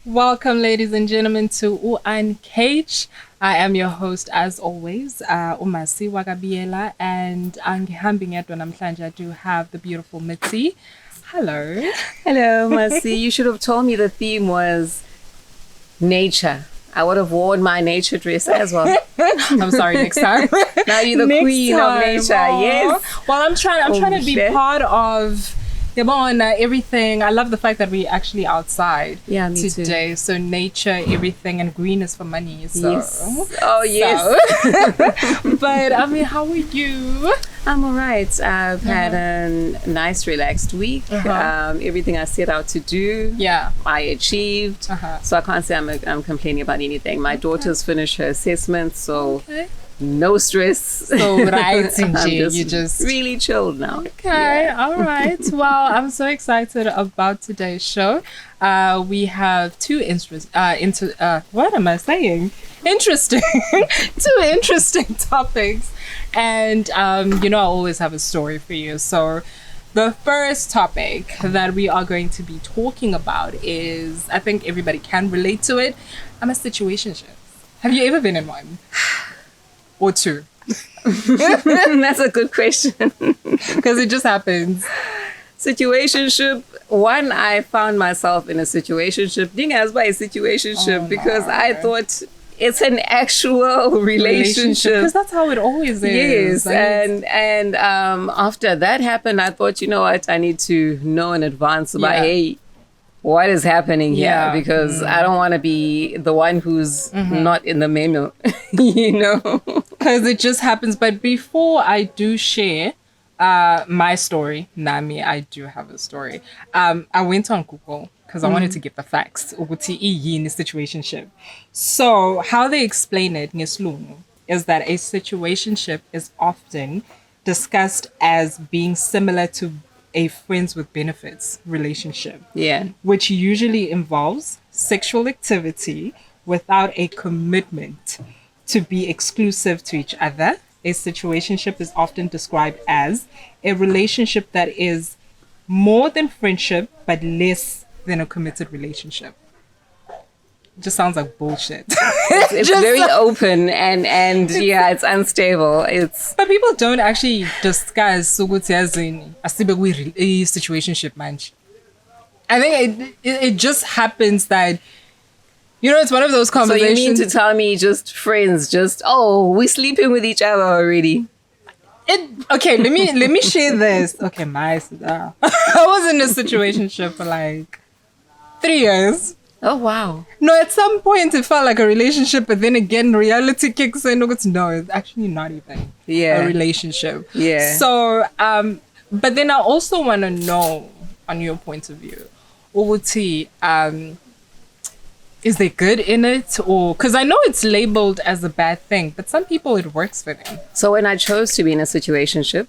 Welcome, ladies and gentlemen, to Uncaged. I am your host, as always, Masi Biyela, and angihambing yedwa namhlanje I do have the beautiful Mitzi. Hello. Hello, Masi. You should have told me the theme was nature. I would have worn my nature dress as well. I'm sorry, next time. Now you're the Next queen time. of nature. Aw. Yes. Well, I'm trying to be shit. part of everything. I love the fact that we're actually outside Me today. too. So nature, everything, and green is for money. So. Yes. Oh, yes. So. But I mean, how are you? I'm all right. I've had a nice, relaxed week. Everything I set out to do, I achieved. So I can't say I'm complaining about anything. My daughter's finished her assessment, so no stress. So right, you just really chilled now. Okay, all right. Well, I'm so excited about today's show. We have two interesting, two interesting topics. And, I always have a story for you. So the first topic that we are going to be talking about is, I think everybody can relate to it. I'm a situationship. Have you ever been in one? Or two? That's a good question. Because it just happens. Situationship. One, I found myself in a situationship. Ding as by a situationship because I thought it's an actual relationship. Because that's how it always is. Yes. And after that happened, I thought, you know what? I need to know in advance about, hey, what is happening here? Because I don't want to be the one who's not in the menu, Because it just happens. But before I do share my story, Nami, I do have a story. I went on Google because I wanted to get the facts. Ukuthi in a situationship. So how they explain it ngesilungu is that a situationship is often discussed as being similar to a friends with benefits relationship. Yeah. Which usually involves sexual activity without a commitment to be exclusive to each other. A situationship is often described as a relationship that is more than friendship but less than a committed relationship. It just sounds like bullshit. It's very open and it's unstable. But people don't actually discuss ukuthi as in a situationship manch. I think it just happens that it's one of those conversations. So you mean to tell me just friends, we're sleeping with each other already? Okay, let me share this. Okay, I was in a situationship for like 3 years. Oh, wow. No, at some point it felt like a relationship, but then again, reality kicks in. No, it's actually not even a relationship. Yeah. So, but then I also want to know, on your point of view, Uguti, is there good in it? Or, because I know it's labeled as a bad thing, but some people it works for them. So when I chose to be in a situationship,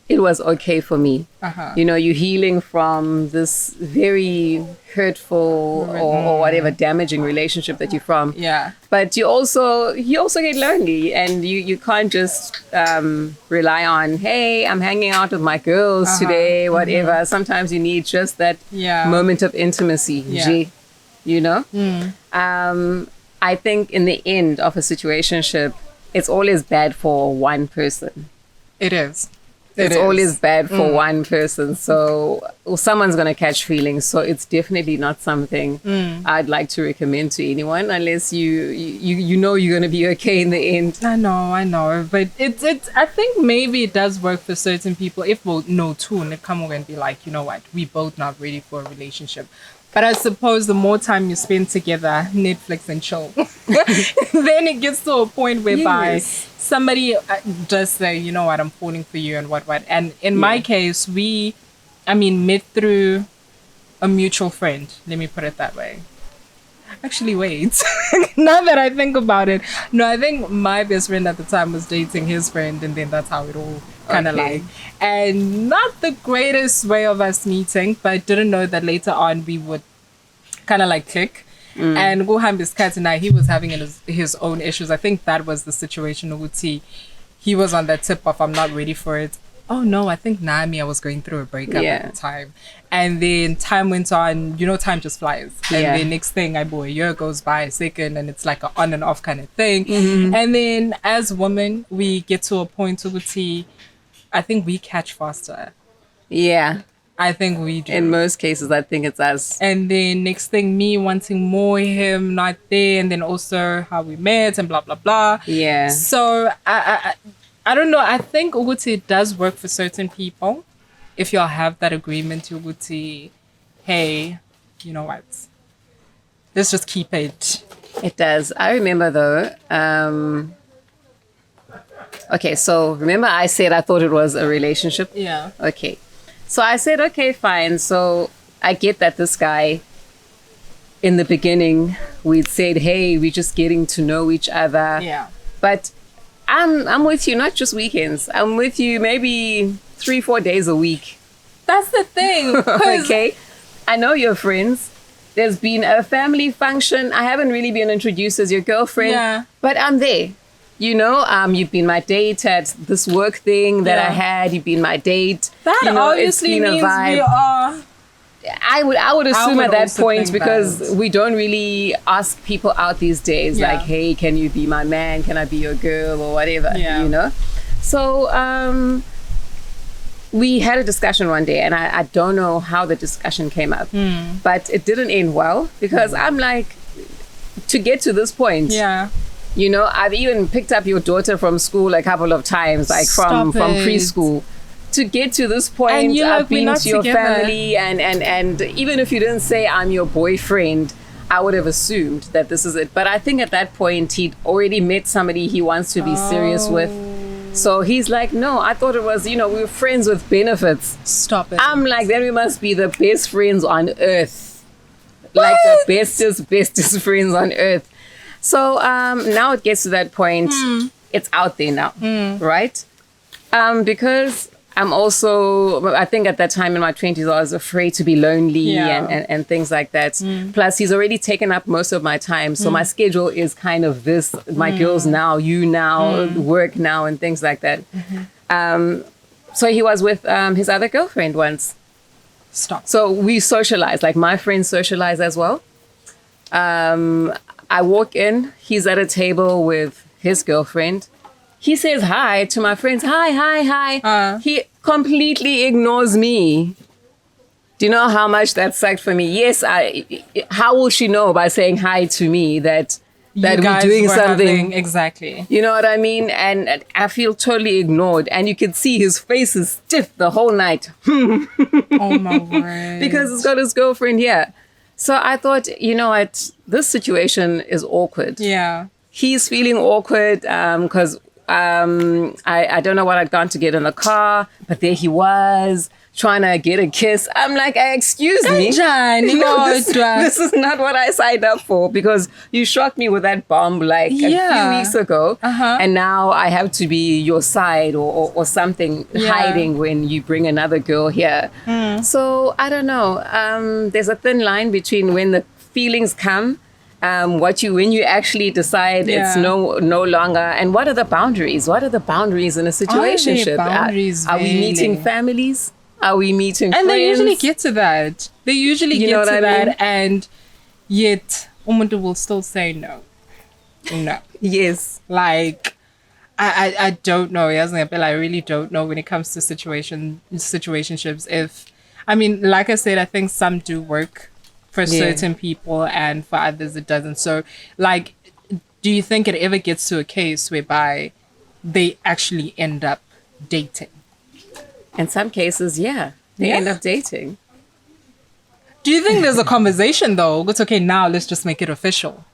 it was okay for me. You're healing from this very hurtful or whatever damaging relationship that you're from. Yeah. But you also get lonely, and you can't just rely on, hey, I'm hanging out with my girls today, whatever. Sometimes you need just that moment of intimacy. I think in the end of a situationship, it's always bad for one person. It is. It's always bad for one person. So someone's going to catch feelings. So it's definitely not something I'd like to recommend to anyone unless you know you're going to be okay in the end. I know. But it's I think maybe it does work for certain people. If we'll know too, and come over and be like, you know what, we both not ready for a relationship. But I suppose the more time you spend together, Netflix and chill, then it gets to a point whereby somebody does say, you know what, I'm falling for you and what. And in my case, met through a mutual friend. Let me put it that way. Actually, wait. Now that I think about it, no, I think my best friend at the time was dating his friend, and then that's how it all kind of and not the greatest way of us meeting, but didn't know that later on we would kind of click. And Gohambi's cat and he was having his own issues. I think that was the situation. He was on that tip of I'm not ready for it. oh no, I think Nami, I was going through a breakup at the time. And then time went on, time just flies. And then next thing, a year goes by, a second, and it's like an on and off kind of thing. And then as women, we get to a point where I think we catch faster. Yeah. I think we do. In most cases, I think it's us. And then next thing, me wanting more, him not there, and then also how we met and blah, blah, blah. Yeah. So I don't know. I think Uguti does work for certain people. If y'all have that agreement, Uguti, hey, you know what? Let's just keep it. It does. I remember though. Okay, so remember I said I thought it was a relationship? Yeah. Okay. So I said, okay, fine. So I get that this guy, in the beginning, we'd said, hey, we're just getting to know each other. Yeah. But I'm with you, not just weekends. I'm with you maybe 3-4 days a week. That's the thing. Okay. I know you're friends. There's been a family function. I haven't really been introduced as your girlfriend, but I'm there. You've been my date at this work thing that I had. You've been my date. That obviously means we are. I would assume at that point, because we don't really ask people out these days, like, hey, can you be my man? Can I be your girl or whatever, So we had a discussion one day, and I don't know how the discussion came up, but it didn't end well, because I'm like, to get to this point, I've even picked up your daughter from school a couple of times, like from preschool. To get to this point, I've been to your family, and even if you didn't say I'm your boyfriend, I would have assumed that this is it. But I think at that point, he'd already met somebody he wants to be serious with. So he's like, no, I thought it was, we were friends with benefits. Stop it. I'm like, then we must be the best friends on earth. What? Like the bestest friends on earth. So now it gets to that point. It's out there now, right? Because I'm also, I think at that time in my 20s, I was afraid to be lonely and things like that. Plus, he's already taken up most of my time. So my schedule is kind of this, my girls now, you now, work now, and things like that. So he was with his other girlfriend once. Stop. So we socialize, like my friends socialize as well. I walk in, he's at a table with his girlfriend. He says hi to my friends. Hi. He completely ignores me. Do you know how much that sucked for me? Yes, how will she know by saying hi to me that we're doing something? Exactly. You know what I mean? And I feel totally ignored. And you can see his face is stiff the whole night. Oh my word. Because he's got his girlfriend here. So I thought, you know what? This situation is awkward. Yeah. He's feeling awkward because I don't know what I'd gone to get in the car, but there he was trying to get a kiss. I'm like, excuse me. This is not what I signed up for, because you shocked me with that bomb like a few weeks ago. And now I have to be your side or something, hiding when you bring another girl here. So I don't know. There's a thin line between when the feelings come, when you actually decide it's no longer, and what are the boundaries? What are the boundaries in a situationship? Are we meeting families? Are we meeting friends? And they usually get to that. They usually get to that, and yet umuntu will still say no. No. Yes. Like, I don't know. I really don't know when it comes to situationships. Like I said, I think some do work for certain people, and for others it doesn't. So, like, do you think it ever gets to a case whereby they actually end up dating? In some cases, they end up dating. Do you think there's a conversation though? It's okay, now let's just make it official.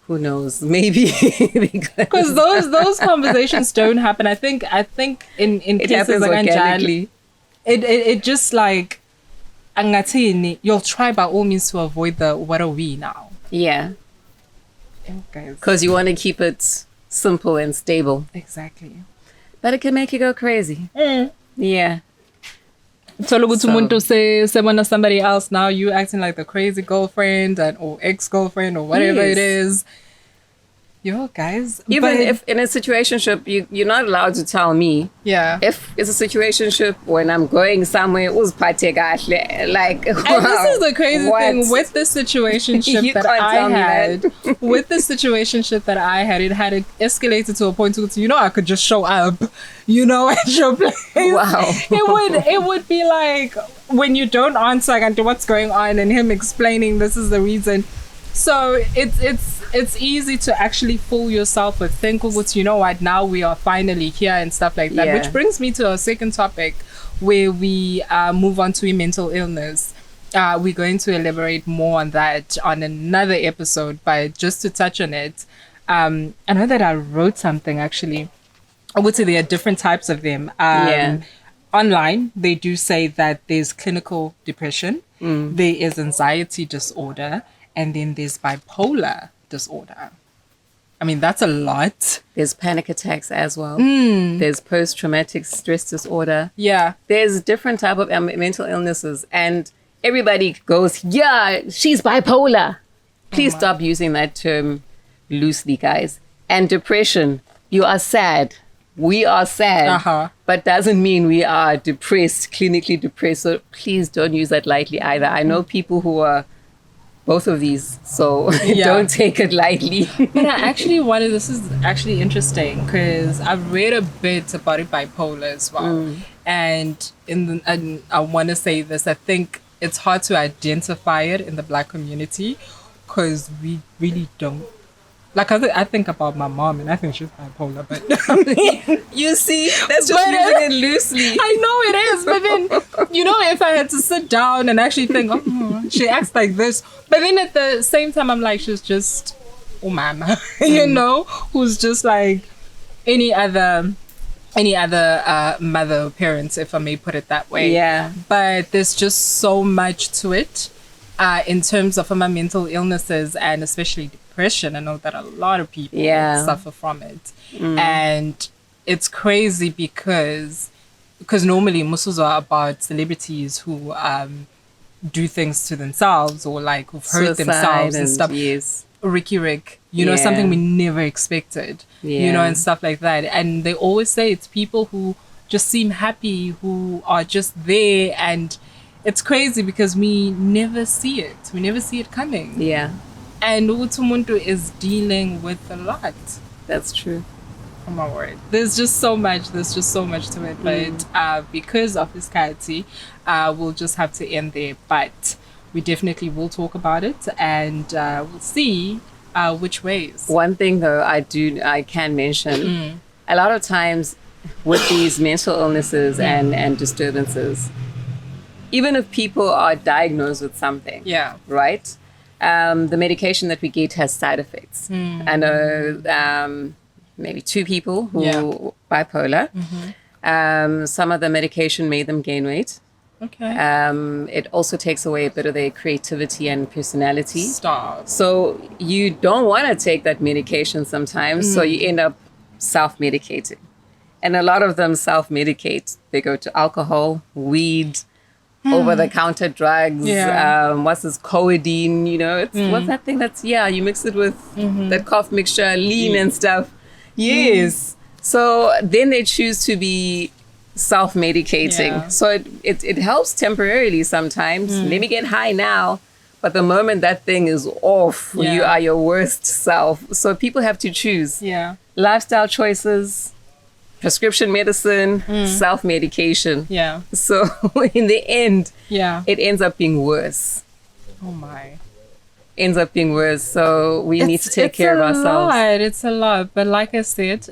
Who knows? Maybe because those conversations don't happen. I think in it cases like organically. It just like, you'll try by all means to avoid the what are we now? Yeah. Because you want to keep it simple and stable. Exactly. But it can make you go crazy. Yeah. So umuntu say somebody else, now you acting like the crazy girlfriend or ex-girlfriend or whatever it is. Yo, guys. Even if in a situationship, you're not allowed to tell me. Yeah. If it's a situationship when I'm going somewhere, like. And this is the crazy thing with the situationship that I had. With the situationship that I had, it had escalated to a point to, I could just show up, at your place. Wow. It would be like when you don't answer, like, what's going on, and him explaining this is the reason. So it's easy to actually fool yourself with thinking, what, now we are finally here and stuff like that. Which brings me to our second topic, where we move on to mental illness. We're going to elaborate more on that on another episode, but just to touch on it, I know that I wrote something actually. I would say there are different types of them. Online, they do say that there's clinical depression, there is anxiety disorder, and then there's bipolar disorder. I mean, that's a lot. There's panic attacks as well. There's post-traumatic stress disorder. Yeah. There's different type of mental illnesses. And everybody goes, yeah, she's bipolar. Please stop using that term loosely, guys. And depression, you are sad. We are sad. But doesn't mean we are depressed, clinically depressed. So please don't use that lightly either. I know people who are both of these, so don't take it lightly. But I actually this is actually interesting because I've read a bit about it, bipolar as well. And I want to say this, I think it's hard to identify it in the Black community because we really don't. Like, I think about my mom, and I think she's bipolar, but you see, that's just using it loosely. I know it is, but then, if I had to sit down and actually think, she acts like this, but then at the same time, I'm like, she's just, mama, who's just like any other mother or parents, if I may put it that way. Yeah. But there's just so much to it in terms of my mental illnesses, and especially depression. I know that a lot of people suffer from it. And it's crazy because normally musos are about celebrities who do things to themselves, or like who've hurt themselves and stuff. Yes. Rick, something we never expected, and stuff like that. And they always say it's people who just seem happy, who are just there, and it's crazy because we never see it. We never see it coming. Yeah. And Utumuntu is dealing with a lot. That's true. Oh my word. There's just so much to it. But because of this clarity, we'll just have to end there. But we definitely will talk about it, and we'll see which ways. One thing though I can mention, a lot of times with these mental illnesses and disturbances, even if people are diagnosed with something, right? The medication that we get has side effects. I know maybe 2 people who are bipolar. Some of the medication made them gain weight. Okay. It also takes away a bit of their creativity and personality. Stop. So you don't want to take that medication sometimes, so you end up self-medicating. And a lot of them self-medicate. They go to alcohol, weed, over-the-counter drugs. What's this, codeine, what's that thing that's, you mix it with that cough mixture, lean and stuff. Yes. So then they choose to be self-medicating. So it helps temporarily sometimes. Let me get high now. But the moment that thing is off, you are your worst self. So people have to choose. Lifestyle choices, prescription medicine, self-medication. So in the end, it ends up being worse. Oh my. Ends up being worse. So we need to take care of ourselves. It's a lot. But like I said,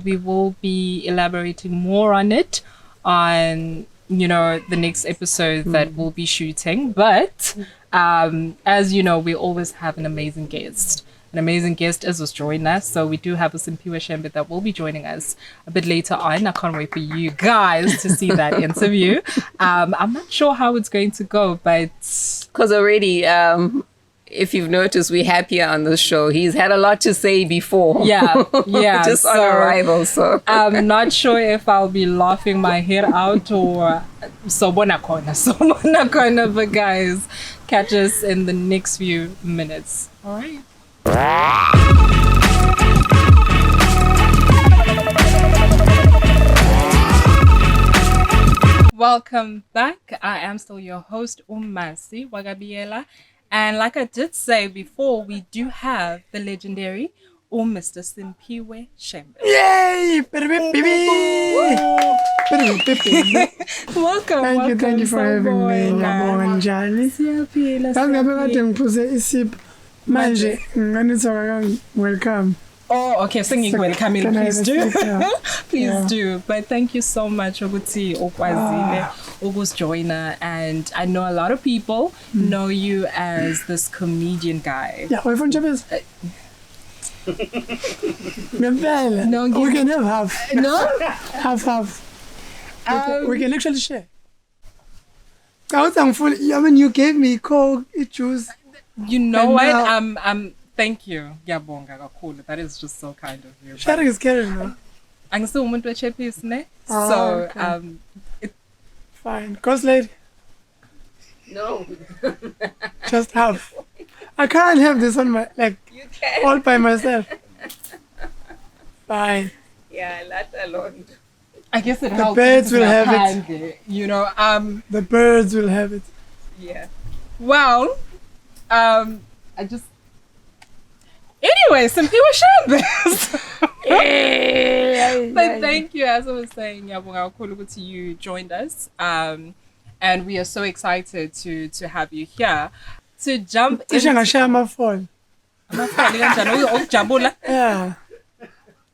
we will be elaborating more on it on, the next episode that we'll be shooting. But as you know, we always have an amazing guest. An amazing guest is joining us. So we do have a Simphiwe Shembe that will be joining us a bit later on. I can't wait for you guys to see that interview. I'm not sure how it's going to go, but because already if you've noticed, we're happier on this show. He's had a lot to say before. Just on arrival. So I'm not sure if I'll be laughing my head out or Sboniso. But guys, catch us in the next few minutes. All right. welcome back. I am still your host, Masi Biyela. And like I did say before, we do have the legendary Mr. Simphiwe Shembe. Yay! Welcome. Thank you for having me. Ngiyabonga njani? Siyaphila. Ngabe kade ngiphuze isip manje nganithoka welcome. Oh, okay. Singing welcome, please do. Please Yeah. do. But thank you so much, Oguti Okwazile, Ogus joiner. And I know a lot of people know you as this comedian guy. Yeah, why from Japanese? No, we can have half. No? Half. We can actually share. I mean, you gave me Coke, juice. You know And what? now- Thank you. Ngiyabonga kakhulu. That is just so kind of you. Sharing is caring, no? Angisumuntu weChappies, ne? Ah, So, okay. Fine. Cost lady, No. just half. I can't have this on my, like, You can. all by myself. Fine. Yeah, let alone. I guess it helps. birds will have it. it. You know, The birds will have it. Yeah. well, I just. Anyway, Simphiwe Shembe. But thank you, as I was saying, Ngiyabonga kakhulu ukuthi you joined us. And we are so excited to have you here. To jump Cishe ngashaya amafoni. Amafali kanjani? Ukujabula? Yeah.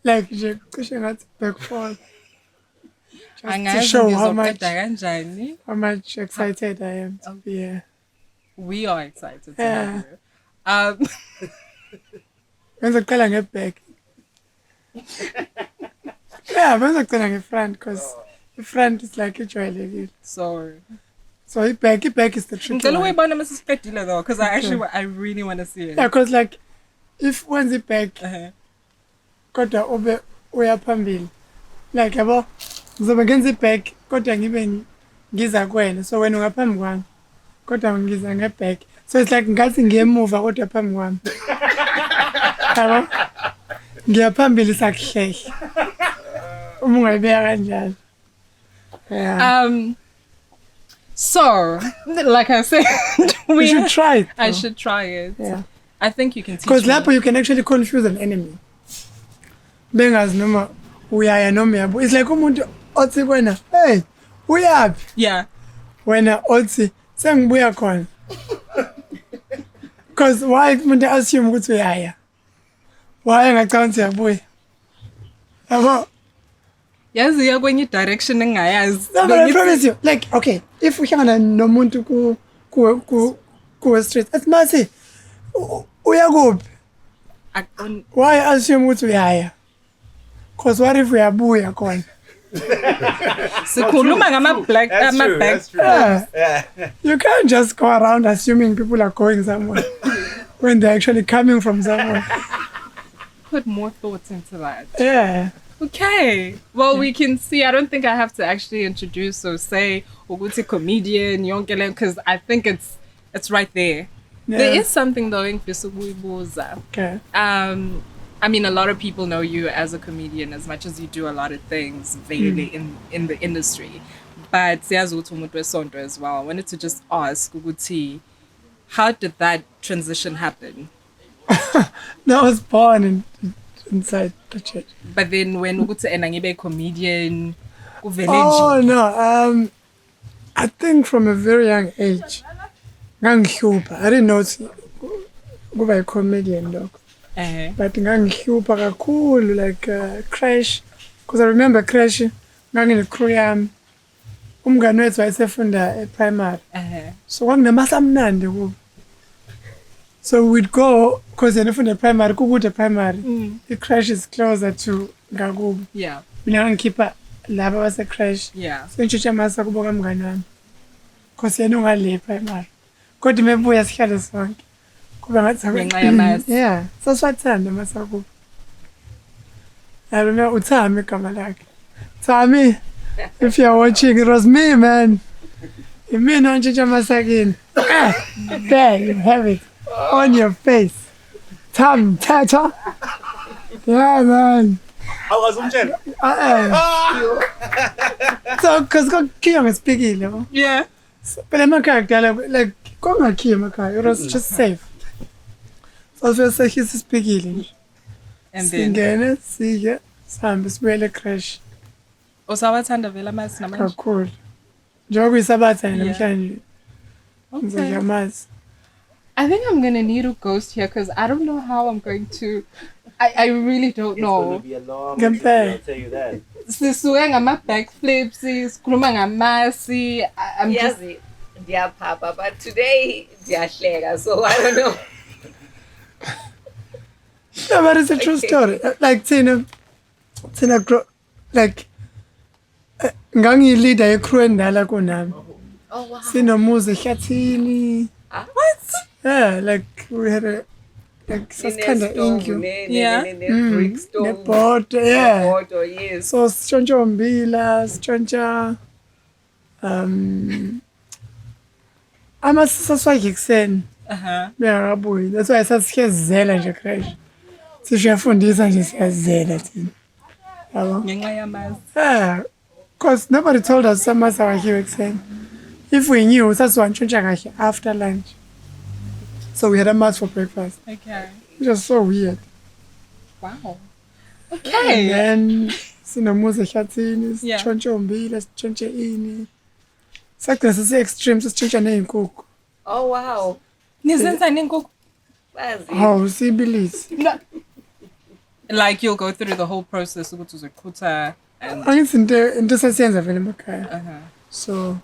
Like nje cishe ngathi backfall. Just to Angazi show how ngizoqeda much kanjani. excited I am to be here. We are excited to Yeah. have you. Bengizoqala ngebag. Yeah, bengizoqala ngefront because the front is like ijwayelekile. So So ibag is the tricky ngicela one. uyibona masiqedile though, because I really want to see it. Yeah, because like if wenza ibag Uh-huh. kodwa ube uya phambili. Like yabo ngizobe ngenza ibag kodwa ngibe ngiza kuwena. So wena ungaphambi kwami. Kodwa ngiza ngebag. So it's like ngathi ngiyemuva kodwa phambi kwami. Yabo? Ngiyaphambili sakuhlehle. Uma ungayibeka kanjalo. Yeah. So, like I said, You should try it. I though. should try it. Yeah. I think you can teach Because me. lapho you can actually confuse an enemy. Bengazi noma uyaya noma uyabo. It's like umuntu othi wena, hey, uyaphi? Yeah. Wena othi sengibuya khona. Because why umuntu assume ukuthi uyaya? Why ngacanga ukuthi uyabuya? Yabo? Yazi ya kwenye direction engayazi. No, but I promise you, like, okay, if uhlangana nomuntu ku street, it's Masi. Uyakuphi? Why assume ukuthi uyaya? Because what if uyabuya khona? Sikhuluma ngama black That's true. back. That's true. Yeah. You can't just go around assuming people are going somewhere when they're actually coming from somewhere. Put more thoughts into that. Yeah. Okay. Well, we can see. I don't think I have to actually introduce or say Uguti comedian, Yonkele, because I think it's right there. Yeah. There is something though in Fisubuibuza. Okay. I mean, a lot of people know you as a comedian as much as you do a lot of things really in the industry. But siyazi umuntu wesonto as well. I wanted to just ask Uguti, how did that transition happen? I was born inside the church. But then when Uguti enangibe comedian, Oh no. I think from a very young age, ngangihlupha. I didn't know kuba a comedian dog. But ngangihlupha kakhulu like crash. Because I remember crash ngangine crew yami. Umngane wethu wayesefunda primary. So kwakunamasamnandi kubo. So we'd go because yena ufunda primary kukude primary. The crash is closer to ngakubo. Yeah. Mina ngikhipha laba base crash. Yeah. So ngitshitsha masa kubo kamngane wami. Because yena ungale primary. Kodwa mebuya sihlale sonke. Kuba ngathi Ngenxa yamasi. Yeah. So siwathanda masa kubo. I remember uThami igama lakhe. Thami, if you're watching, it was me, man. Imina ntshitsha masakini. There you have it. On your face. Tata. Yeah, man. Awazumtshela. So because kakhiya ngesipikile yabo. Yeah. Phela emakhaya kudala like kwangakhiya emakhaya it was just safe. So sesehisa isipikile nje. And then singene sike sihambe sibuyele crash. Usawathanda vela Masi namanje? Kakhulu. Njengoba kuyisabatha namhlanje. Okay. Ngiyamazi. I think I'm gonna need a ghost here because I don't know how I'm going to. I really don't know. It's gonna be a long journey, I'll tell you that. Sisuke ngama backflips, sikhuluma ngamasi. I'm just dear Papa, but today diyahleka, so I don't know. No, but it's a true story. Like Tina like ngangiyilida yecrew endala kunami. Oh wow. Sinomuzi ehlathini. What? Yeah, like we had a sasikhanda indlu. Yeah. Brick stove. Nebhodo, yeah. Nebhodo, yes. So sitshontsha umbila, sitshontsha amasaswakhe ekuseni. Bengakabuyi. That's why sasiyazela nje crash. Siyafundisa nje siyazela thina. Yabo. Ngenxa yamasi. Yeah. Because nobody told us some masa wakhiwe ekuseni. If we knew, sasiwantshontsha kahle after lunch. So we had a mass for breakfast. Okay. It was so weird. Wow. Okay. And then sinomuzi ehlathini, sitshontsha umbila, sitshontshe ini. Sakugcina sesi-extreme, sisitshontsha ney'nkukhu. Oh wow. Nizenza neenkukhu? Hawu siyibilisi. No. Like you'll go through the whole process ukuthi uzoqhutha and Angithi into sasiyenza vele emakhaya. So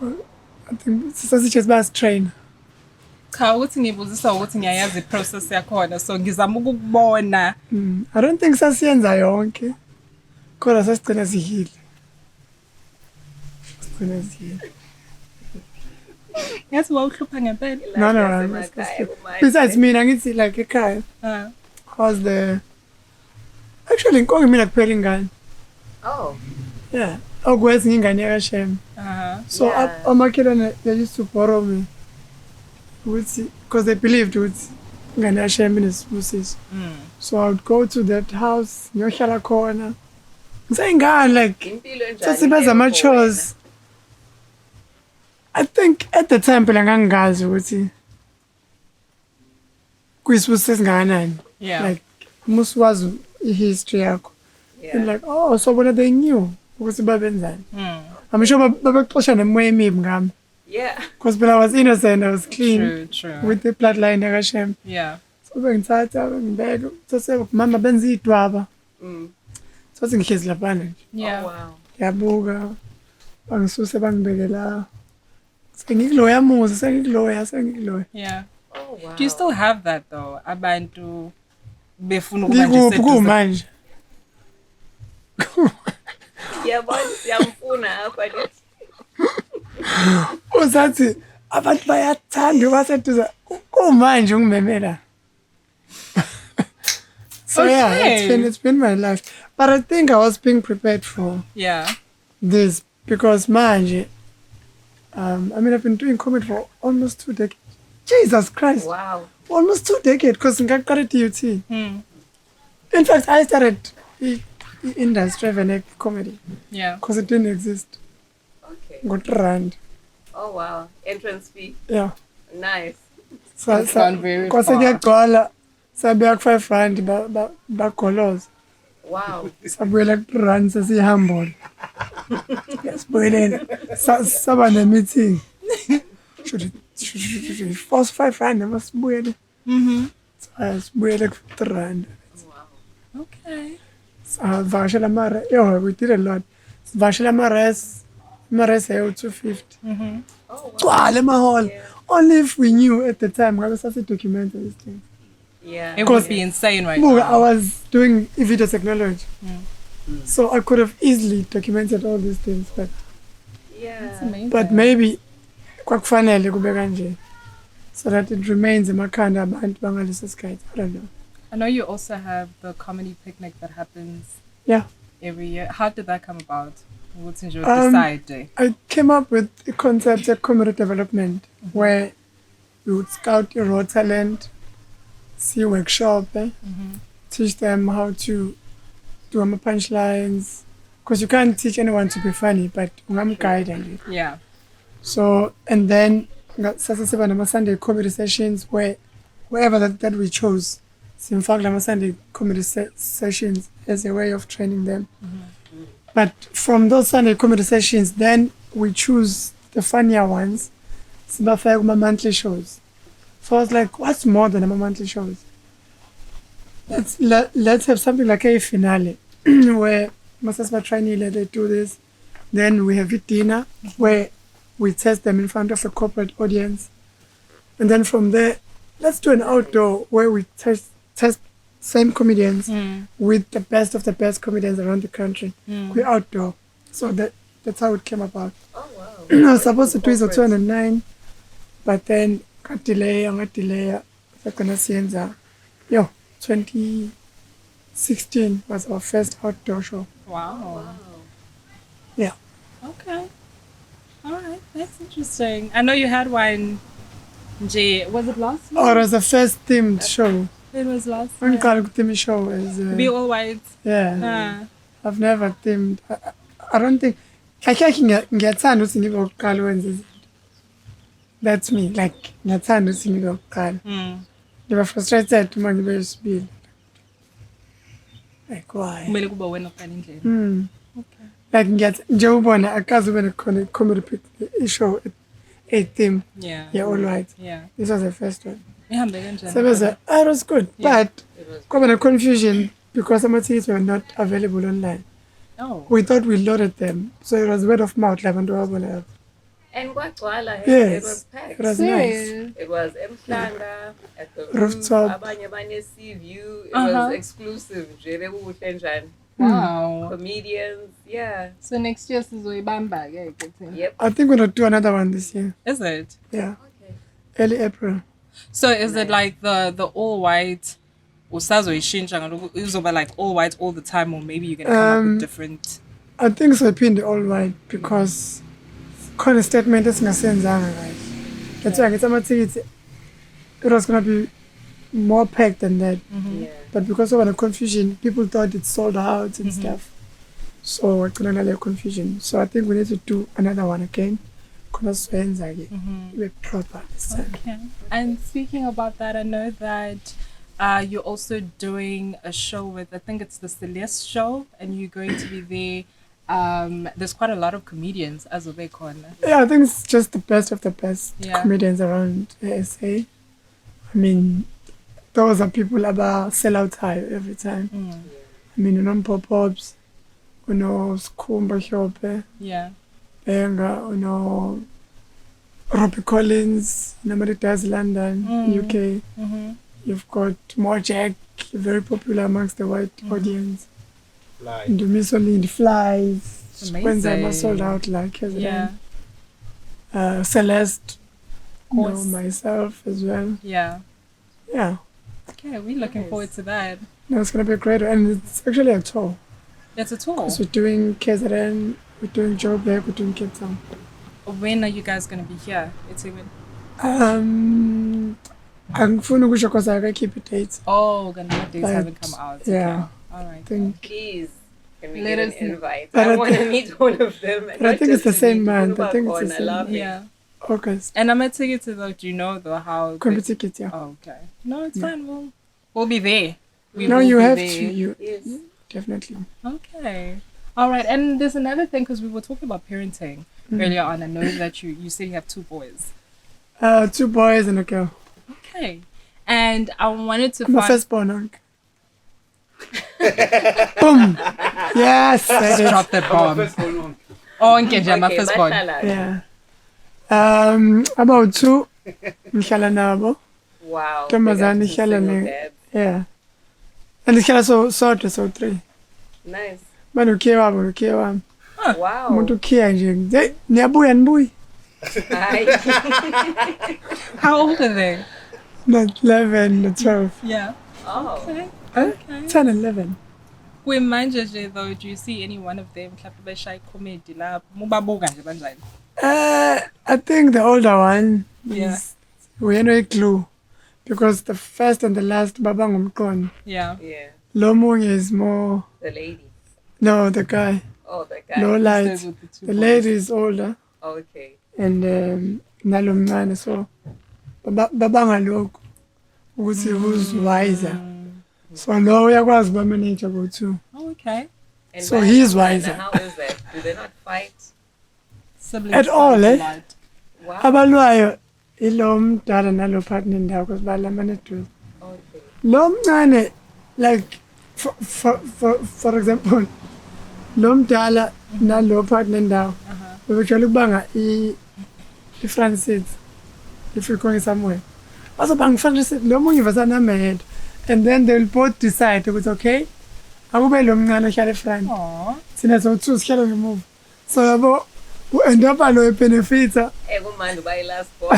I think sasitshe basitrain. Cha ukuthi ngibuzisa ukuthi ngiyayazi process yakhona so ngizama ukukubona. I don't think sasiyenza yonke. Kodwa sasigcina sihile. Yazi wawuhlupha ngempela. No. Besides mina ngithi like ekhaya. How's the actually inkongi mina kuphela ingane. Oh. Yeah. Okwezinye ingane yakaShem. So omakhelwane they used to borrow me. Because they believed ukuthi ingane yakaShem inesibusisi. So I would go to that house, ngiyohlala khona. Ngisayingane like sasibenza ama-chores. I think at the time phela ngangingazi ukuthi kuyisibusisi esingakanani. Like musu wazi i-history yakho. And like, oh, so bona they knew ukuthi babenzani. I'm sure babexosha nemoya emibi ngami. Yeah. Because I was innocent, I was clean. True. With the bloodline yakaShem. Yeah. So bengithatha bengibeka sase mama benza idwaba. So singihlezi lapha nje. Yeah. Oh wow. Yabuka. Bangisuse bangibeke la. Sengikuloya muzi, sengikuloya. Yeah. Oh wow. Do you still have that though? Abantu befuna ukuba nje seduze. Kumanje. Siyamfuna apha ke. Uzathi abantu bayathanda baseduze kumanje ungimemela. So yeah, it's been my life. But I think I was being prepared for this because manje I've been doing comedy for almost 2 decades. Jesus Christ. Wow. Almost 2 decades because I got a DUT. In fact, I started industry of comedy. Yeah. Because it didn't exist. Okay. Got rand. Oh wow. Entrance fee. Yeah. Nice. So very because I get gola, so I back 5 rand back colors. Wow. So we like rand so see humble. Yes, but then someone the meeting. Should force 5 rand, I must buy. So I was buy like 3 rand. Wow. Okay. Vashela mara, yo, we did a lot. Vashela mares 250. Oh wow. Only if we knew at the time, I was such a documentary this thing. Yeah. It would be insane right now. I was doing video technology. So I could have easily documented all these things, but that's amazing. But maybe kwakufanele kube kanje. So that it remains emakhanda abantu bangaleso sikhathi. I don't know. I know you also have the comedy picnic that happens every year. How did that come about? What's in your decide day? I came up with a concept of comedy development where we would scout your raw talent, see workshop, teach them how to do punchlines. Because you can't teach anyone to be funny, but I'm guiding you. Yeah. So, and then Sunday comedy sessions wherever that we chose. So in fact, Sunday comedy sessions as a way of training them. Mm-hmm. But from those Sunday comedy sessions, then we choose the funnier ones. So my monthly shows. So I was like, what's more than my monthly shows? Let's have something like a finale where Masasba Trainee, they do this. Then we have a dinner where we test them in front of a corporate audience. And then from there, let's do an outdoor where we test same comedians with the best of the best comedians around the country. We're outdoor. So that's how it came about. Oh, wow. I was supposed to do it in 2009, but then got delay. So 2016 was our first outdoor show. Wow. Yeah. Okay. All right. That's interesting. I know you had one, Jay. Was it last year? Oh, it was the first themed show. It was last One year. kind of theme show is... Be all white. Yeah. I've never themed... I don't think... That's me. Like, they were frustrated to make very speed. Like, why? Okay. Like, Jobona, I can't even comedy show a theme. Yeah. Yeah, all right. Yeah. This was the first one. So it was good. Yeah. But quite a confusion because some tickets were not available online. Oh. We thought we loaded them. So it was word of mouth. And Gwagwala, yes. It was packed. It was nice. It was Mhlanga at the Rooftop. Sea View. It was exclusive. Wow. Comedians, yeah. So next year is Zoibamba. Yep. I think we're going to do another one this year. Is it? Yeah. Okay. Early April. So is it like the all white? Is it like all white all the time, or maybe you can come up with different? I think so. Pinned all white because kind of statement is right. That's why it was gonna be more packed than that. Mm-hmm. Yeah. But because of the confusion, people thought it sold out and stuff. So I couldn't allow confusion. So I think we need to do another one again. Be proper this time. Okay. And speaking about that, I know that you're also doing a show with, I think it's the Celeste show, and you're going to be there. There's quite a lot of comedians as a big corner. Yeah, I think it's just the best of the best comedians around SA. I mean, those are people about sell out high every time. I mean, Pop-Ups, Skumba Hyope. Yeah. Benga, Robbie Collins, nobody does London, UK. You've got More Jack, very popular amongst the white audience. And the Flies. When they were sold out, like Celeste, myself as well. Yeah. Yeah. Okay, we're looking forward to that. No, it's gonna be great, and it's actually a tour. It's a tour. Because we're doing KZN, we're doing Joburg, we're doing Cape Town. When are you guys gonna be here? It's even. I'm phone because I keep it dates. Oh, the dates haven't come out. Yeah. Okay. All right. Please, can we Let get an us know. invite? But I want to meet one of them. But I think it's the same month. I think it's the same. Yeah. August. And I'm gonna take it to the. Do you know the how? Ticket, yeah. Oh, okay. No, it's fine. We'll be there. No, you have to. You definitely. Okay. All right. And there's another thing because we were talking about parenting earlier on. I know that you said you have 2 boys. 2 boys and a girl. Okay. And I wanted to. I'm a firstborn, Uncle. Boom. Yes. Drop that bomb. Oh, okay, my firstborn. Yeah. About 2. Ngihlala nabo. Wow. Ntombazane ihlala yeah. And ihlala so 3. Nice. Ukhiye wami. Wow. Umuntu ukhiya nje. Niyabuya nibuyi. How old are they? Not 11, not 12. Yeah. Oh. Okay. Okay. 10 and 11. We mind though, do you see any one of them comedy I think the older one is we know a clue because the first and the last Baba Ngumkon. Yeah. Yeah. Lomunye is more. The lady. No, the guy. Oh, the guy. Low light. The lady is older. Okay. And nalomncane so babangalokho ukuthi who's wiser. So no uyakwazi ba manage about two. Oh, okay. And so he's wiser. How is that? Do they not fight? Siblings at all, eh? Wow. Abalwayo ilo mdala nalo partner ndawo because balamane eduze. Okay. Lo mncane like for example lo mdala nalo partner ndawo bebejwayele ukubanga i-Francis if you're going somewhere. Also bang Francis lo munye vasana mad and then they'll both decide ukuthi okay akube lo mncane ohlala eFrance. Sina so two sihlala ngemuva. So yabo end up alo benefita. Kumanje bayilast boy.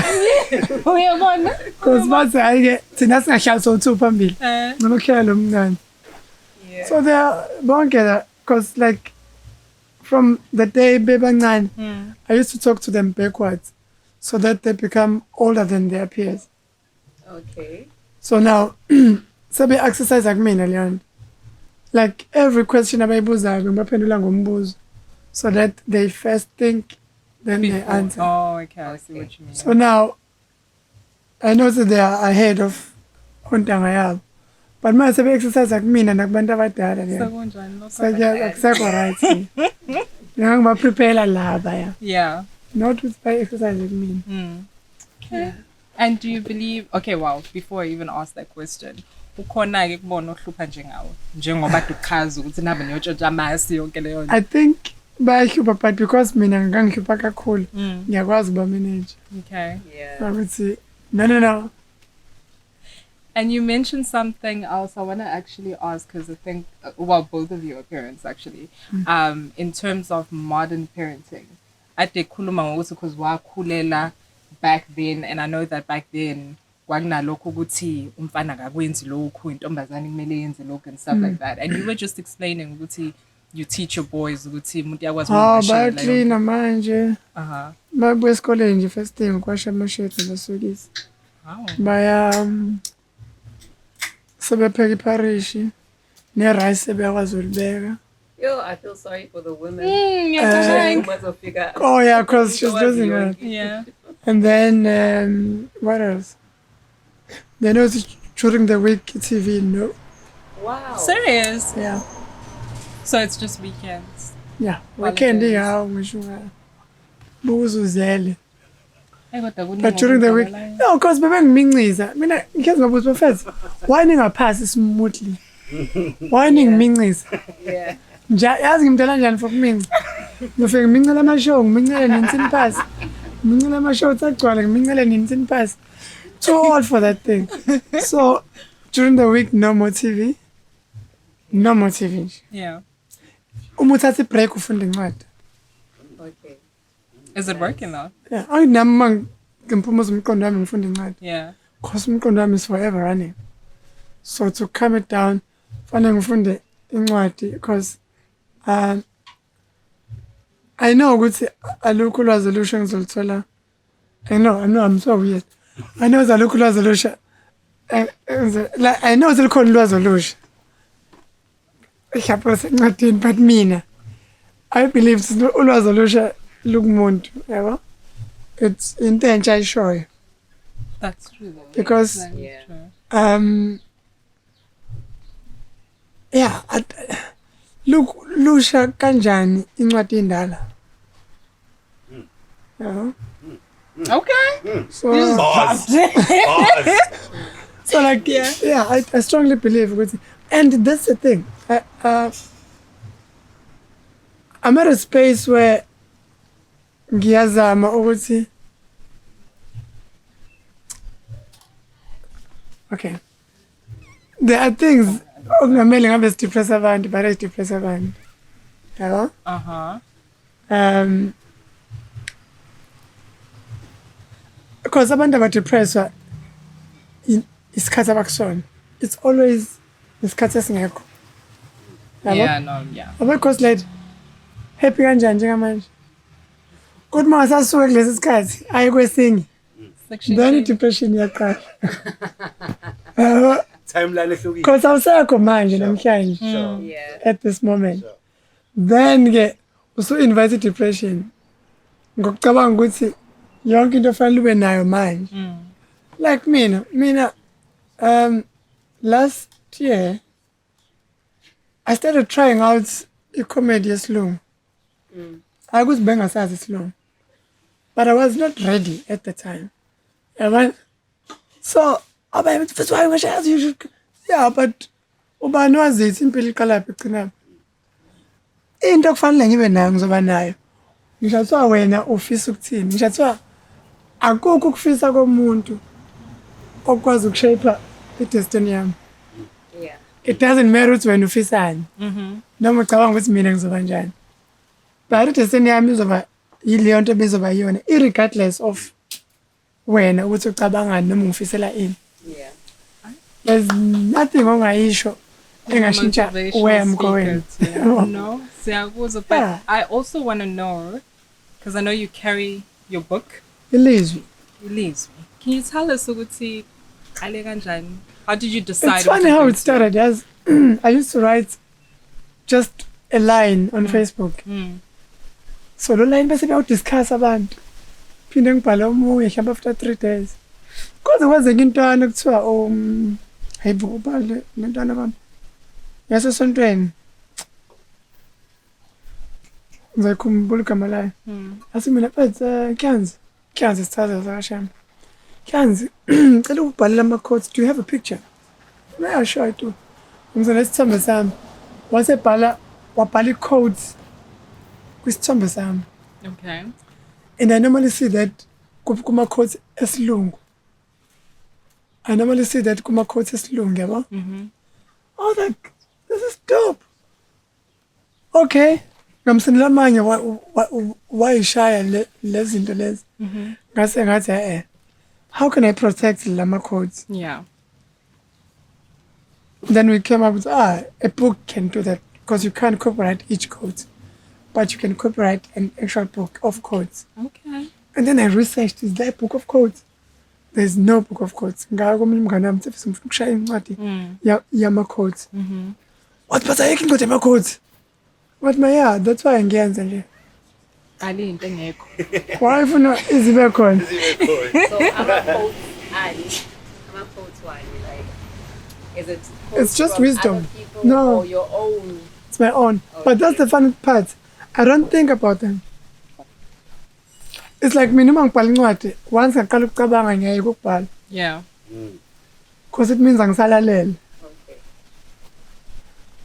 Uyabona? Because bathi ayike thina singahlali so two phambili. Ngoba kuhlala lo mncane. Yeah. So they are bonke because like from the day bebancane I used to talk to them backwards so that they become older than their peers. Okay. So now sabe exercise akumina leyo. Like every question abayibuzayo ngibaphendula ngombuzo so that they first think then they answer. Oh, okay. I see what you mean. So now I know that they are ahead of ontanga yabo. But manje sabe exercise akumina nakubantu abadala leyo. Sekunjani? No, So yeah, aksekho right. Ngiba prepare laba ya. Yeah. Not with by exercise akumina. Okay. And do you believe, okay, well, before I even ask that question, ukhona ke kubona ohlupha njengawe njengoba duchaza ukuthi nabe niyotshotsha Masi yonke leyo nto. I think bayahlupha but because mina ngangihlupha kakhulu ngiyakwazi ba manage. Okay. Yeah. I would say no. And you mentioned something else I want to actually ask because I think, well, both of you are parents actually, in terms of modern parenting. Ade khuluma ngokuthi because wakhulela back then, and I know that back then kwakunalokho ukuthi umfana akakwenzi lokhu intombazane kumele yenze lokhu and stuff like that. And you were just explaining ukuthi you teach your boys ukuthi umuntu yakwazi ukubashela. Bayaclean manje. Babuya esikoleni nje first thing ukwasha amashethi nasukisa. Baya sebepheka iparishi ne-rice sebeyakwazi ulibeka. Yo, I feel sorry for the women. Oh yeah, because she's losing it. Yeah. And then what else? They know during the week TV, no. Wow. Serious? Yeah. So it's just weekends? Yeah. Weekend how ngisho buzuzele. But during the week, no, because bebengimincisa. Mina ngikhenza ngobuthi bafethu. Why ningaphasi smoothly? Why ningimincisa? Yeah. Yazi ngimdala njani for kuminca. Ngifike ngimincela amashow, ngimincele ninsini pass. Ngimincela amashow tsagcwala, ngimincele ninsini pass. Too old for that thing. So during the week, no more TV. No more TV. Yeah. Uma uthatha break ufunda incwadi. Okay. Is it working though? Yeah. Ayinami ngimphuza umqondo wami ngifunda incwadi. Yeah. Because umqondo wami is forever running. So to calm it down, fanele ngifunde incwadi because I know ukuthi alukho ulwazi olusha ngizoluthola. I know I'm so weird. I know alukho ulwazi olusha. I know zilikhona ulwazi olusha. Ngiyapho sencwadini but mina I believe ulwazi olusha lukumuntu, yabo. It's into entsha ayishoyo. That's true though. Because yeah, look lusha kanjani incwadi indala. Yeah. Okay. So so like yeah, I strongly believe with it. And that's the thing. I'm at a space where ngiyazama ukuthi okay. There are things okungamele ngabe sidepress abantu but sidepress abantu. Yabo? Because abantu abadepresswa isikhathi abakusona. It's always isikhathi esingekho. Yeah, no, yeah. Because like happy kanjani njengamanje. Kodwa masasuke kulesi sikhathi ayi kwesinye. Then depression yaqala. timeline ehlukile. Because awusekho manje namhlanje Yeah. at this moment. Then ke usu-invite depression. Ngokucabanga ukuthi yonke into fanele ube nayo manje. Like mina last year I started trying out i-comedy yesilungu. I was bengasazi isilungu. But I was not ready at the time. So that's why you should, yeah, but ubani wazithi impilo iqalaphi igcinaphi. Into okufanele ngibe nayo ngizoba nayo. Ngishathiwa wena ufisa ukuthini? Ngishathiwa akukho ukufisa komuntu okwazi ukushape i-destiny yami. Yeah. It doesn't matter ukuthi wena ufisani. Noma ucabanga ukuthi mina ngizoba njani. But i-destiny yami izoba yileyo nto ebizoba yiyona irregardless of wena ukuthi ucabangani noma ungifisela ini. Yeah. There's nothing ongayisho engashintsha where I'm going. No, siyakuzwa, but Yeah. I also want to know, because I know you carry your book, ILizwi. ILizwi. Can you tell us ukuthi ale kanjani? How did you decide? It's funny how it started. As I used to write just a line on Facebook. So lo line bese beyawudiscuss abantu. Phinde ngibhale omunye mhlawumbe after 3 days. Kodwa kwenzeka intwana kuthiwa hayibo ubhale lentwana bami. Yasesontweni. Ngizakhumbula igama layo. Asi mina mfethu Kyanzi sithatha za Shembe. Kyanzi, ngicela ukubhalela ama-quotes. Do you have a picture? Yeah, sure I do. Ngizona isithombe sami. Wabhala i-quotes kwisithombe sami. Okay. And I normally see that kuma-quotes esilungu. I normally see that kuma-quotes esilungu, yabo? I was like, this is dope. Okay. Ngamsendela amanye wayishaya lezi zinto lezi. Ngase ngathi how can I protect lama quotes? Yeah. Then we came up with a book can do that because you can't copyright each quote, but you can copyright an actual book of quotes. Okay. And then I researched, is there a book of quotes? There's no book of quotes. Ngako mina mngane wami mfisa ukushaya incwadi yama quotes. What but I can go to my quotes? What my yeah, that's why ngiyenza nje. Ali into engekho. Why ufuna izibe khona? So ama-quotes why? Like, is it quotes It's just from wisdom. other people No. or your own? It's my own. But that's the funny part. I don't think about them. It's like mina uma ngibhala incwadi, once ngaqala ukucabanga ngiyayeka ukubhala. Yeah. Because it means angisalalele. Okay.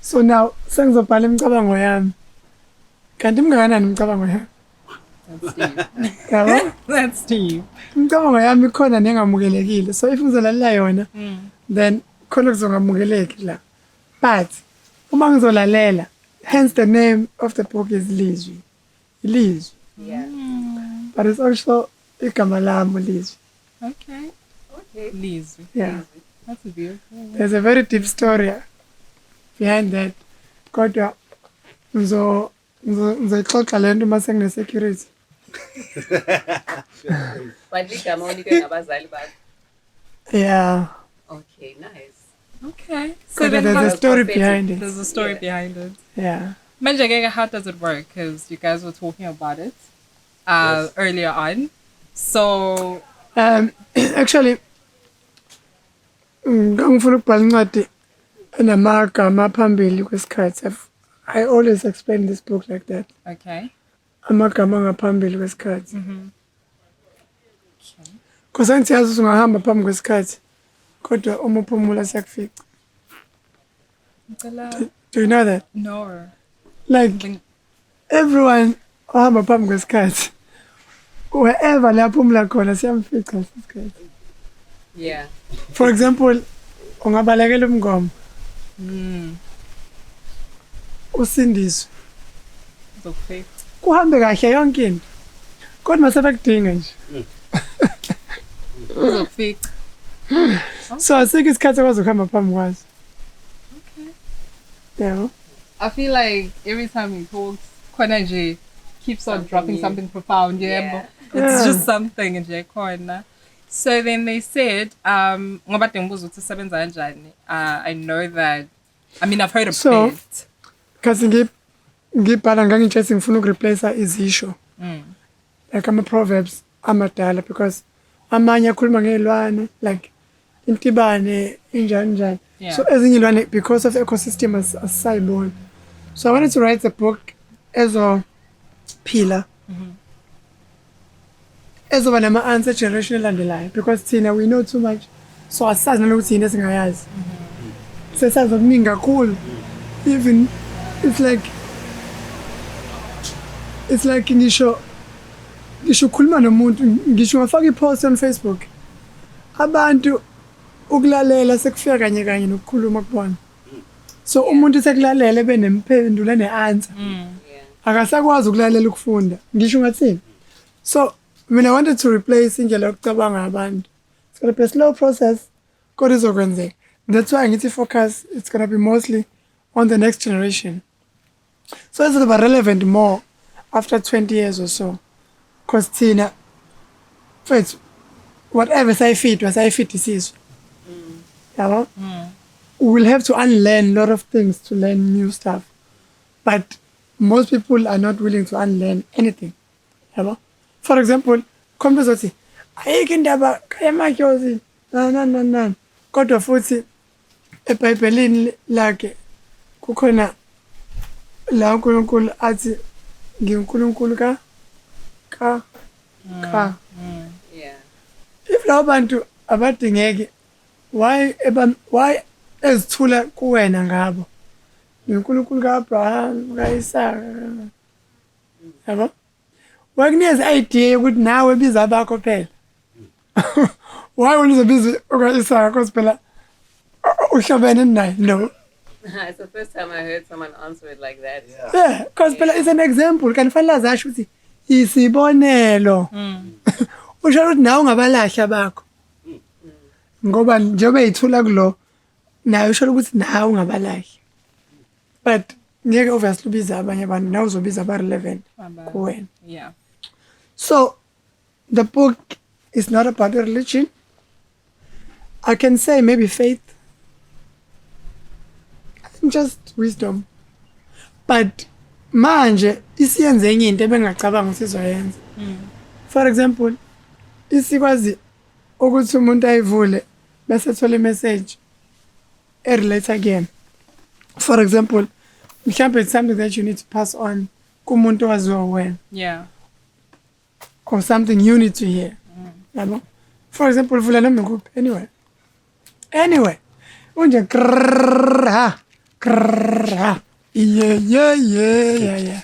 So now sengizobhala imicabango yami. Kanti imngakanani imicabango yami? That's deep. Yabo? That's deep. Imicabango yami ikhona nengamukelekile. So if ngizolalela yona, then khona kuzongamukeleki la. But uma ngizolalela, hence the name of the book is ILizwi. ILizwi. Yeah. But it's also igama lami ILizwi. Okay. Okay. ILizwi. Yeah. That's beautiful. There's a very deep story behind that. Kodwa ngizoyixoxa le nto uma sengine-security. But igama unikwe ngabazali bakho. Yeah. Okay, nice. Okay. So then there's how- a story behind it. There's a story Yeah. behind it. Yeah. Manje, how does it work? Because you guys were talking about it earlier on. So, Actually, ngangifuna ukubhala incwadi enamagama phambili kwesikhathi. I always explain this book like that. okay. Amagama ngaphambili kwesikhathi. Because angiyazi ukuthi ungahamba phambi kwesikhathi. Kodwa uma uphumula siyakufica. Do you know that? No. Like everyone ohamba phambi kwesikhathi. Wherever la phumula khona siyamfica isikhathi. Yeah. For example, ungabalekela umngoma. Usindiswe. Okay. Kuhambe kahle yonke into. Kodwa mase bakudinga nje. Okay. So asikho isikhathi okwazi ukuhamba phambi kwaso. Okay. Yeah. I feel like every time he talks, keeps on Something dropping new. something profound. Yeah. Yeah. It's Yeah. just something in corner. So then they said, ngoba ndingibuza ukuthi isebenza kanjani, I know that, I mean, I've heard of it. Kasi ngibhala ngangijesi ngifuna ukureplace izisho. Like ama-proverbs amadala, because amanye akhuluma ngey'lwane, like intibane, injani. So ezinye iy'lwane, because of the ecosystem asisayibona. So I wanted to write a book ezophila, ezoba nama-answer generation elandelayo, because thina we know too much, so asazi nalokuthi yini esingayazi. Sesazi okuningi kakhulu. Even it's like ngisho ukhuluma nomuntu, ngisho ngafaka i-post on Facebook, abantu ukulalela sekufika kanye nokukhuluma kubona. So umuntu sekulalela benempendulo ene-answer, akasakwazi ukulalela ukufunda, ngisho ngathini. So when I wanted to replace indlela yokucabanga abantu, it's going to be a slow process, kodwa izokwenzeka. That's why ngithi focus, it's going to be mostly on the next generation. So it's going to be relevant more after 20 years or so. Because thina, first, whatever sayifit isizwe. Yabo? We will have to unlearn a lot of things to learn new stuff. But most people are not willing to unlearn anything. Yabo? For example, komntu uzothi, ayikho indaba kayamakhozi, no. Kodwa futhi eBhayibhelini lakhe kukhona la uNkulunkulu athi ngiNkulunkulu ka. Yeah. If labo bantu abadingeki, why ezithula kuwena ngabo? ngiNkulunkulu kaAbraham, kaIsaka. Yabo? Wakunikeza idea yokuthi nawe biza abakho phela. Why wona uzobiza ukaIsaka cause phela uhlobene naye? No. It's the first time I heard someone answer it like that. Yeah, because it's an example. Kanti fanele azasho ukuthi isibonelo. Usho ukuthi nawe ungabalahla bakho. Ngoba njengoba yithula kulo, nawe usho ukuthi nawe ungabalahla. But ngeke obviously ubiza abanye abantu, nawe uzobiza aba-relevant kuwena. Yeah. So the book is not about a religion. I can say maybe faith. Just wisdom. But manje isiyenze enye into ebengacabanga ukuthi izoyenza. For example, isikwazi ukuthi umuntu ayivule bese ethola i-message relate again. For example, mhlawumbe it's something that you need to pass on kumuntu owaziwa wena. Yeah. Or something you need to hear. Yabo? For example, vula noma nguphi anyway. Unje krrrr. Yeah.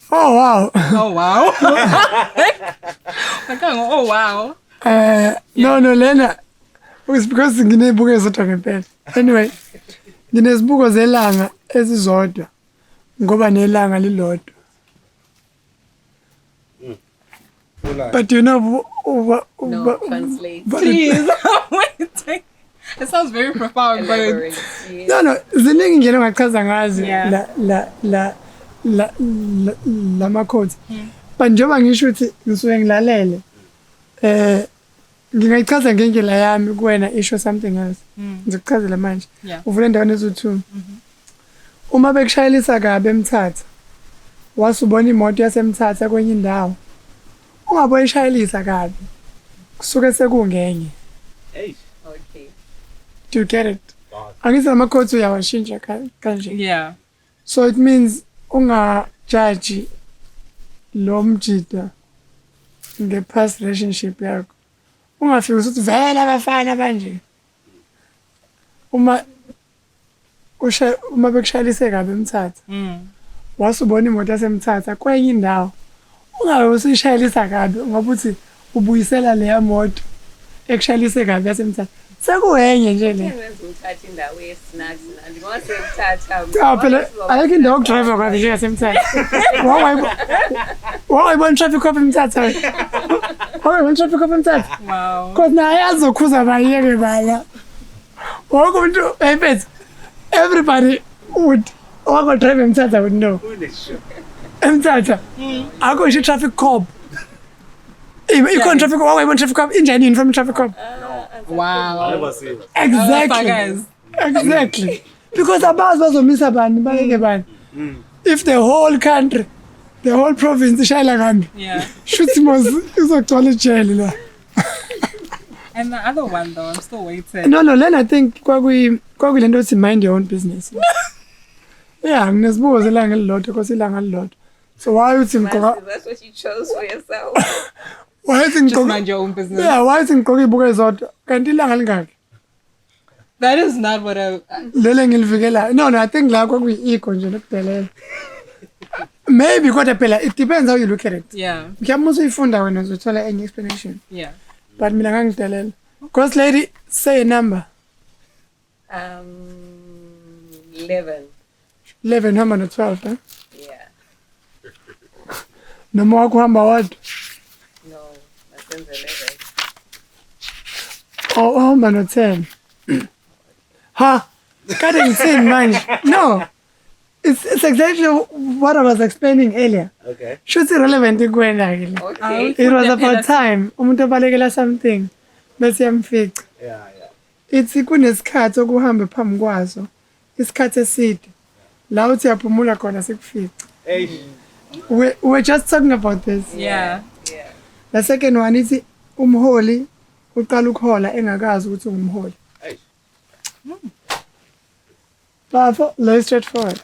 Oh wow. Oh wow. Oh wow. No, Lena. It's because nginezibuko ezodwa ngempela. Anyway, nginezibuko zelanga ezizodwa ngoba nelanga lilodwa. But you know No, translate. Please. Wait. It sounds very profound, Elaborate. but no, ziningi indlela ongachaza ngazo la ma-codes. But njengoba ngisho ukuthi ngisuke ngilalele, ngingayichaza ngendlela yami kuwena isho something else. Ngizokuchazela manje. Uvule endaweni eziwu-2. Uma bekushayelisa kabi eMthatha, wasubona imoto yaseMthatha kwenye indawo, ungaboyishayelisa kabi, kusuke sekungenye. Okay. Do you get it? Angithi ama-codes uyawashintsha kanje. Yeah. So it means ungajaji lo mjida nge-past relationship yakho. Ungafiki usuthi vele abafana banje. Uma bekushayelise kabi eMthatha, wasubona imoto yaseMthatha kwenye indawo, ungabe usuyishayelisa kabi ngoba uthi ubuyisela leya moto ekushayelise kabi yaseMthatha. Sekuhenye nje le. Uthatha indawo ye-snacks and once uthatha. Cha phela ayikho indawo yokudrive kabi nje yaseMthatha. Wawayibona traffic cop eMthatha. Wawayibona traffic cop eMthatha. Wow. Because naye azokhuza bayeke bala. Wonke umuntu everybody would drive eMthatha would know. Emthatha. Akho nje traffic cop. Ikon traffic cop, why traffic cop injani from traffic cop. Wow. I never see it. Exactly. Exactly. Because abazi bazomisa bani baleke bani. If the whole country, the whole province ishayela kambi. Yeah. Shuthi mos izogcwala ijele la. And the other one though, I'm still waiting. No, then I think kwakuyilento othi mind your own business. Yeah, nginesibuzo ilanga elilodwa because ilanga elilodwa. So why uthi ngigqoka That's what you chose for yourself. why uthi Just ngigqoka mind your own business. Yeah, why uthi ngigqoka ibuko ezodwa kanti ilanga lingaki? That is not what I... Lele ngilivikela. No, I think la kwakuyi-ego nje nokudelela. Maybe kodwa phela it depends how you look at it. Yeah. Mhlawumbe usuyifunda wena uzothola any explanation. Yeah. But mina ngangidelela. Ghost lady, say a number. 11. 11 hamba no-12, eh? Yeah. Noma wakuhamba wodwa. No, my son's 11. Oh, hamba no-10. Ha! Kade ngithini manje? No. It's exactly what I was explaining earlier. Okay. Shuthi irrelevant kuwena ke le. Okay. It was about time. Umuntu obalekela something. Bese yamfica. Yeah. Ithi kunesikhathi okuhambe phambi kwazo. Isikhathi eside. La uthi yaphumula khona sikufica. Hey. We're just talking about this. Yeah. Yeah. The second one ithi umholi uqala ukuhola engakazi ukuthi ungumholi. Hey. Bafo, very straightforward.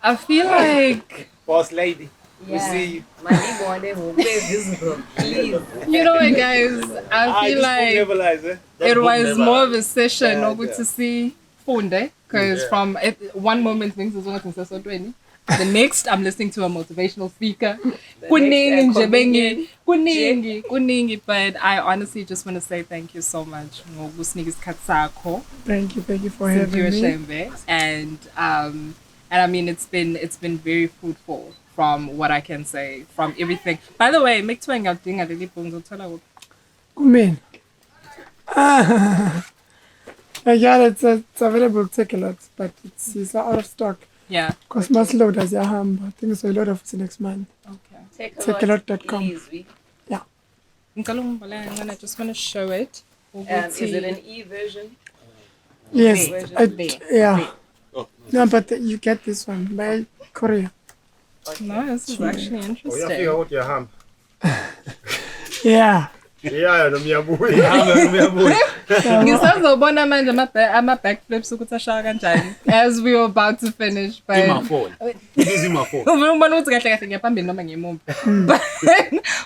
I feel like... Boss lady. We Yeah. see you. My newborn will be visible. Please. You know what, guys? I feel just like never lies, eh? it was more of a session Yeah, over yeah. to see Funde, because from one moment things is one so 20. The next, I'm listening to a motivational speaker. Kuningi nje bengi, kuningi. But I honestly just want to say thank you so much. Ngokusinika isikhathi sakho. Thank you for having me. Shembe. And I mean it's been very fruitful from what I can say, from everything. By the way, make sure ngiyadinga leli phone ngizothola kuphi. Kumina. Yeah, it's available to take a lot, but it's out of stock. Yeah. Because must load as I think so a lot of it next month. Okay. Takealot.com. ILizwi. Yeah. I just want to show it. Is it an e-version? Yes. B. Yeah. No, but you get this one by Korea. No, this is actually Oh, interesting. you have your ham. Yeah. Yeah, no miyabuya. Ngisazobona manje ama backflips ukuthi ashaya kanjani as we were about to finish, but In my phone. It is in my phone. Ubona ukuthi kahle kahle ngiyaphambili noma ngiyemumbi.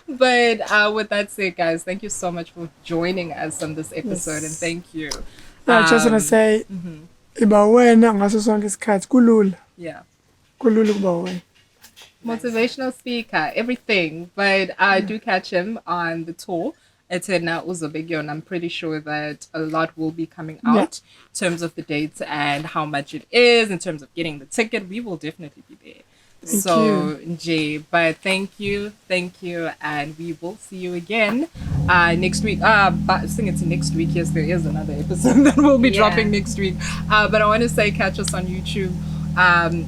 But with that said, guys, thank you so much for joining us on this episode, and thank you. I just want to say iba wena ngaso sonke isikhathi kulula. Yeah. Kulula ukuba wena. Motivational speaker, everything. But I do catch him on the tour. It's in Uzobegyo, and I'm pretty sure that a lot will be coming out in terms of the dates and how much it is, in terms of getting the ticket. We will definitely be there. But thank you, and we will see you again next week. But I think it's next week. Yes, there is another episode that will be dropping next week. But I want to say catch us on YouTube.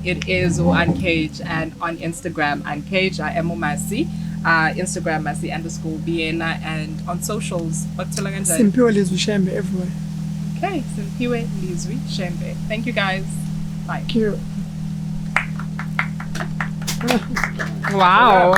It is Uncaged, and on Instagram Uncaged. I am Masi. Instagram Masi_Biyela, and on socials Simphiwe ILizwi Shembe everywhere. Okay, Simphiwe ILizwi Shembe. Thank you guys. Bye. Thank you. Wow.